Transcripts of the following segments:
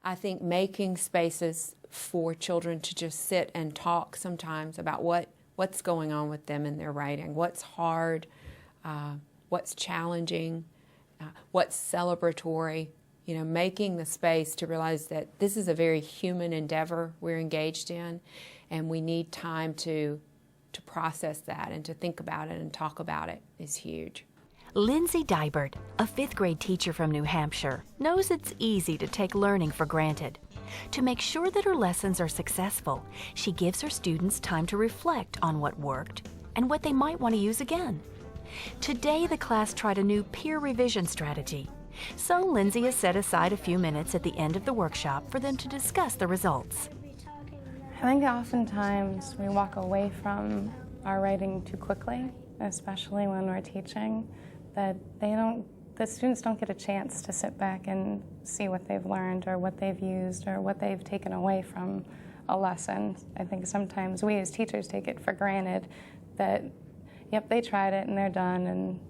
I think making spaces for children to just sit and talk sometimes about what's going on with them in their writing, what's hard, what's challenging, what's celebratory, making the space to realize that this is a very human endeavor we're engaged in, and we need time to process that and to think about it and talk about it is huge. Lindsay Dybert, a fifth-grade teacher from New Hampshire, knows it's easy to take learning for granted. To make sure that her lessons are successful, she gives her students time to reflect on what worked and what they might want to use again. Today, the class tried a new peer revision strategy. So Lindsay has set aside a few minutes at the end of the workshop for them to discuss the results. I think oftentimes we walk away from our writing too quickly, especially when we're teaching, that the students don't get a chance to sit back and see what they've learned or what they've used or what they've taken away from a lesson. I think sometimes we as teachers take it for granted that, yep, they tried it and they're done and,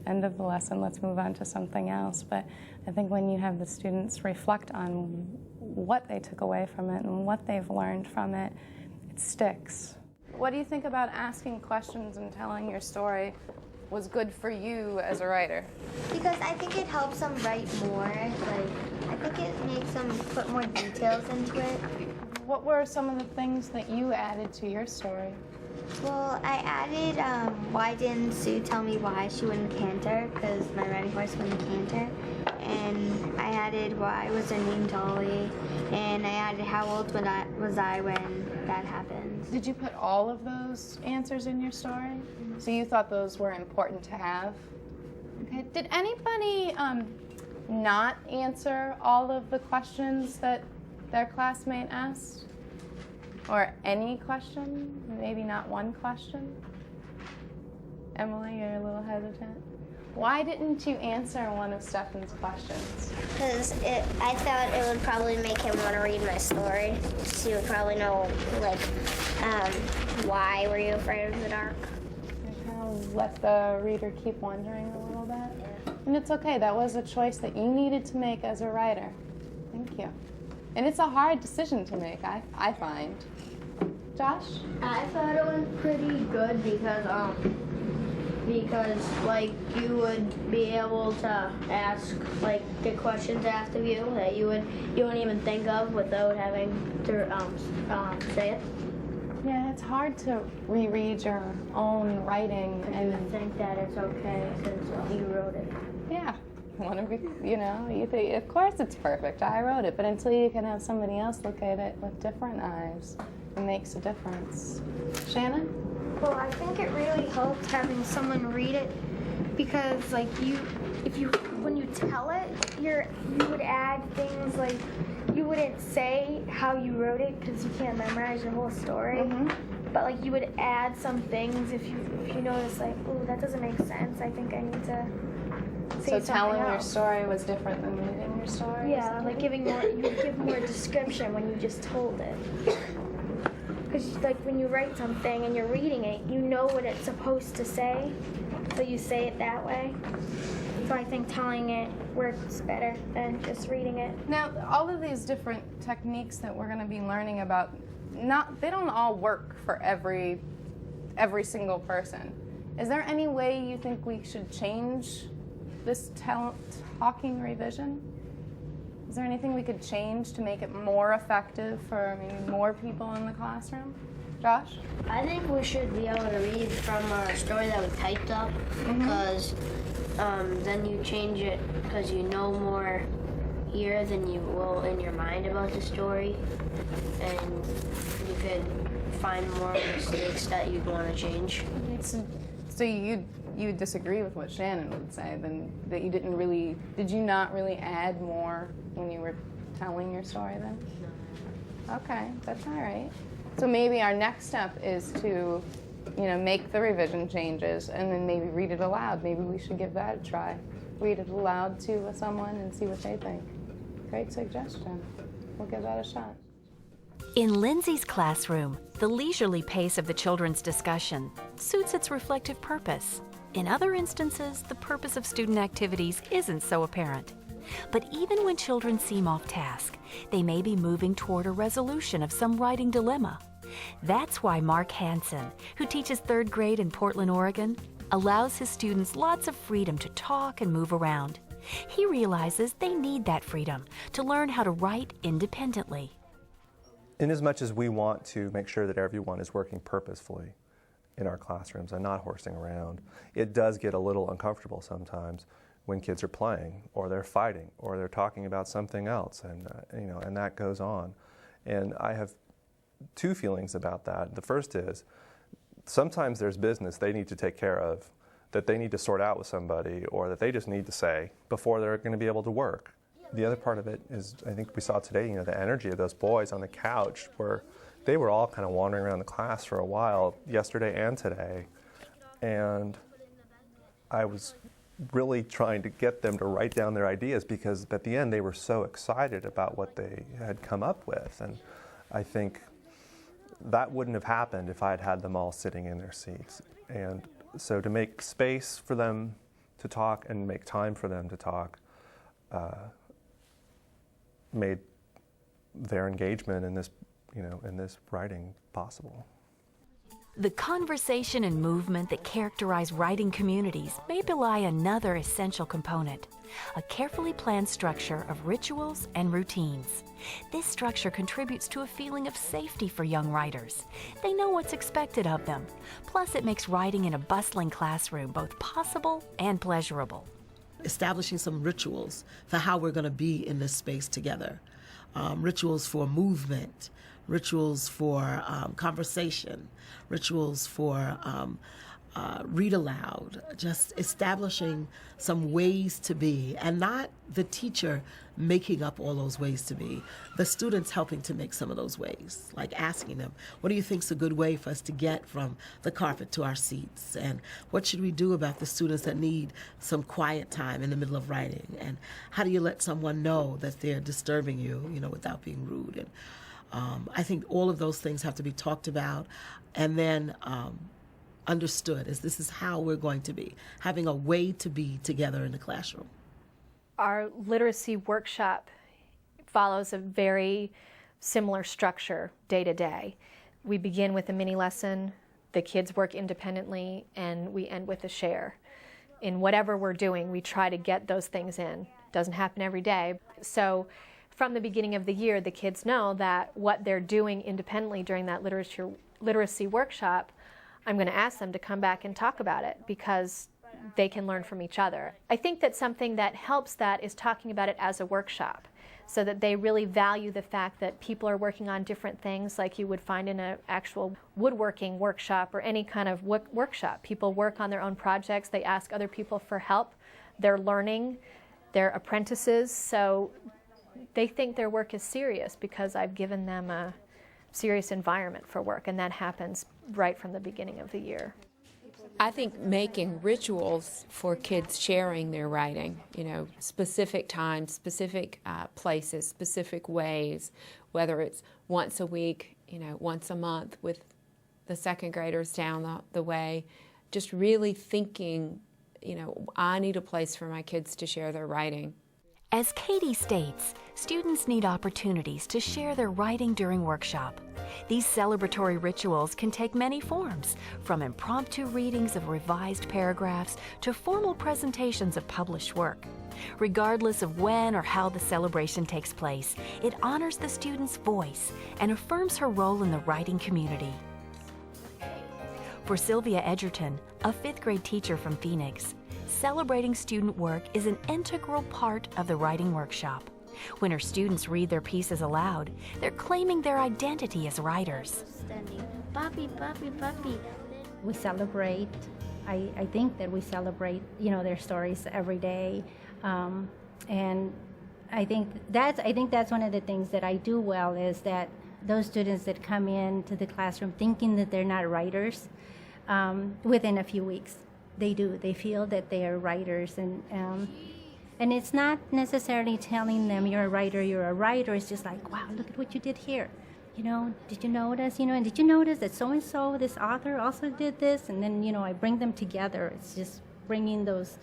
end of the lesson, let's move on to something else. But I think when you have the students reflect on what they took away from it and what they've learned from it, it sticks. What do you think about asking questions and telling your story was good for you as a writer? Because I think it helps them write more. I think it makes them put more details into it. What were some of the things that you added to your story? Well, I added, why didn't Sue tell me why she wouldn't canter? Because my riding horse wouldn't canter. And I added, why was her name Dolly? And I added, how old was I when that happened? Did you put all of those answers in your story? So you thought those were important to have? Okay. Did anybody not answer all of the questions that their classmate asked? Or any question? Maybe not one question? Emily, you're a little hesitant. Why didn't you answer one of Stefan's questions? Because I thought it would probably make him want to read my story. So he would probably know, why were you afraid of the dark? You kind of let the reader keep wondering a little bit. Yeah. And it's okay, that was a choice that you needed to make as a writer. Thank you. And it's a hard decision to make, I find. Josh? I thought it was pretty good because you would be able to ask the questions asked of you that you wouldn't even think of without having to say it. Yeah, it's hard to reread your own writing and you think that it's okay since you wrote it. Yeah. Want to be, you think, of course it's perfect, I wrote it, but until you can have somebody else look at it with different eyes, it makes a difference. Shannon? Well, I think it really helped having someone read it because, when you tell it, you would add things like, you wouldn't say how you wrote it because you can't memorize your whole story, but you would add some things if you notice oh, that doesn't make sense, I think I need to. So telling your story was different than reading your story? Yeah, you would give more description when you just told it. Because when you write something and you're reading it, you know what it's supposed to say, so you say it that way. So I think telling it works better than just reading it. Now, all of these different techniques that we're going to be learning about, they don't all work for every single person. Is there any way you think we should change this talking revision? Is there anything we could change to make it more effective for maybe more people in the classroom? Josh? I think we should be able to read from a story that we typed up because then you change it because you know more here than you will in your mind about the story, and you could find more mistakes that you'd want to change. So you disagree with what Shannon would say, then that you did you not really add more when you were telling your story then? No. Okay, that's all right. So maybe our next step is to, make the revision changes and then maybe read it aloud. Maybe we should give that a try. Read it aloud to someone and see what they think. Great suggestion. We'll give that a shot. In Lindsay's classroom, the leisurely pace of the children's discussion suits its reflective purpose. In other instances, the purpose of student activities isn't so apparent. But even when children seem off task, they may be moving toward a resolution of some writing dilemma. That's why Mark Hansen, who teaches 3rd grade in Portland, Oregon, allows his students lots of freedom to talk and move around. He realizes they need that freedom to learn how to write independently. Inasmuch as we want to make sure that everyone is working purposefully in our classrooms and not horsing around, it does get a little uncomfortable sometimes when kids are playing, or they're fighting, or they're talking about something else, and and that goes on. And I have 2 feelings about that. The first is, sometimes there's business they need to take care of, that they need to sort out with somebody, or that they just need to say before they're going to be able to work. The other part of it is, I think we saw today, the energy of those boys on the couch, where they were all kind of wandering around the class for a while, yesterday and today. And I was really trying to get them to write down their ideas, because at the end they were so excited about what they had come up with. And I think that wouldn't have happened if I had had them all sitting in their seats. And so to make space for them to talk and make time for them to talk made their engagement in this, in this writing possible. The conversation and movement that characterize writing communities may belie another essential component, a carefully planned structure of rituals and routines. This structure contributes to a feeling of safety for young writers. They know what's expected of them. Plus, it makes writing in a bustling classroom both possible and pleasurable. Establishing some rituals for how we're going to be in this space together. Rituals for movement, rituals for conversation, rituals for read aloud, just establishing some ways to be, and not the teacher making up all those ways to be, the students helping to make some of those ways, like asking them, what do you think is a good way for us to get from the carpet to our seats? And what should we do about the students that need some quiet time in the middle of writing? And how do you let someone know that they're disturbing you, without being rude? And I think all of those things have to be talked about and then understood, as this is how we're going to be, having a way to be together in the classroom. Our literacy workshop follows a very similar structure day to day. We begin with a mini lesson, the kids work independently, and we end with a share. In whatever we're doing, we try to get those things in. Doesn't happen every day. So from the beginning of the year, the kids know that what they're doing independently during that literacy workshop, I'm going to ask them to come back and talk about it, because they can learn from each other. I think that something that helps that is talking about it as a workshop, so that they really value the fact that people are working on different things, like you would find in an actual woodworking workshop or any kind of workshop. People work on their own projects, they ask other people for help, they're learning, they're apprentices, so they think their work is serious because I've given them a serious environment for work, and that happens right from the beginning of the year. I think making rituals for kids sharing their writing, specific times, specific places, specific ways, whether it's once a week, once a month with the 2nd graders down the way, just really thinking, I need a place for my kids to share their writing. As Katie states, students need opportunities to share their writing during workshop. These celebratory rituals can take many forms, from impromptu readings of revised paragraphs to formal presentations of published work. Regardless of when or how the celebration takes place, it honors the student's voice and affirms her role in the writing community. For Sylvia Edgerton, a 5th grade teacher from Phoenix, celebrating student work is an integral part of the writing workshop. When her students read their pieces aloud, they're claiming their identity as writers. Puppy, puppy, puppy. We celebrate. I think that we celebrate, their stories every day, and I think that's one of the things that I do well, is that those students that come into the classroom thinking that they're not writers, within a few weeks, they do. They feel that they are writers, and it's not necessarily telling them you're a writer. It's just like, wow, look at what you did here. Did you notice? And did you notice that so-and-so, this author, also did this? And then, I bring them together. It's just bringing those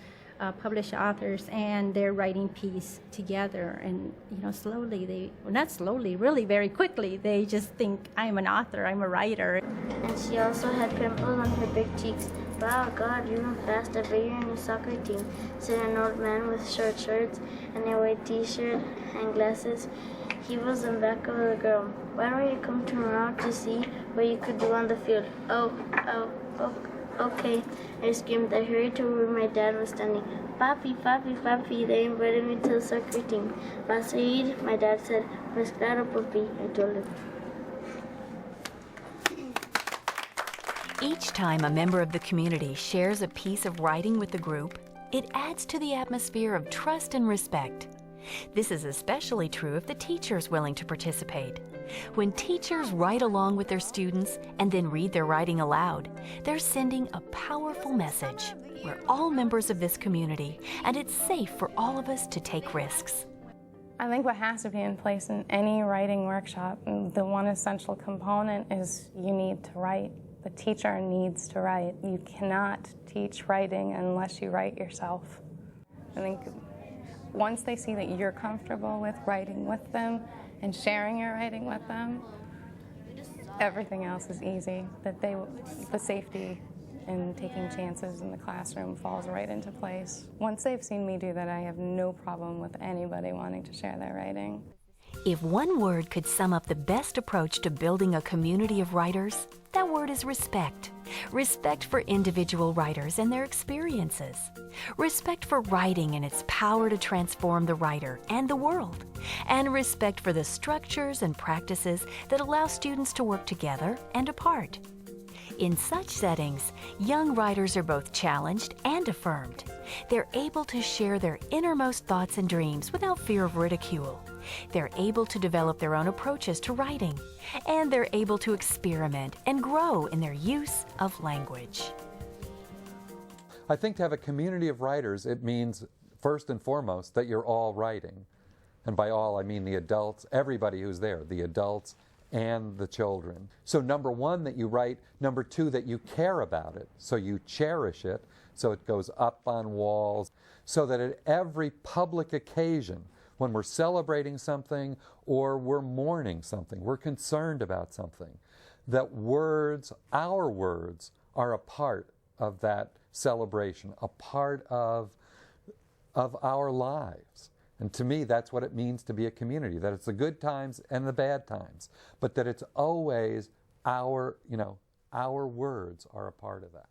published authors and their writing piece together. And, slowly not slowly, really very quickly, they just think, I'm an author, I'm a writer. And she also had pimples on her big cheeks. Wow, God, you run fast. I bet you're in your soccer team. Said an old man with short shorts and a white t-shirt and glasses. He was in back of the girl. Why don't you come to around to see what you could do on the field? Oh, okay. I screamed. I hurried to where my dad was standing. Papi, papi, papi. They invited me to the soccer team. Vas a ir? My dad said. Pues claro, papi. I told him. Each time a member of the community shares a piece of writing with the group, it adds to the atmosphere of trust and respect. This is especially true if the teacher is willing to participate. When teachers write along with their students and then read their writing aloud, they're sending a powerful message. We're all members of this community, and it's safe for all of us to take risks. I think what has to be in place in any writing workshop, the one essential component is you need to write. The teacher needs to write. You cannot teach writing unless you write yourself. I think once they see that you're comfortable with writing with them and sharing your writing with them, everything else is easy. The safety in taking chances in the classroom falls right into place. Once they've seen me do that, I have no problem with anybody wanting to share their writing. If one word could sum up the best approach to building a community of writers, that word is respect. Respect for individual writers and their experiences. Respect for writing and its power to transform the writer and the world. And respect for the structures and practices that allow students to work together and apart. In such settings, young writers are both challenged and affirmed. They're able to share their innermost thoughts and dreams without fear of ridicule. They're able to develop their own approaches to writing, and they're able to experiment and grow in their use of language. I think to have a community of writers, it means first and foremost that you're all writing. And by all, I mean the adults, everybody who's there, the adults and the children. So number one, that you write. Number two, that you care about it. So you cherish it. So it goes up on walls. So that at every public occasion, when we're celebrating something or we're mourning something, we're concerned about something, that words, our words, are a part of that celebration, a part of our lives. And to me, that's what it means to be a community, that it's the good times and the bad times, but that it's always our words are a part of that.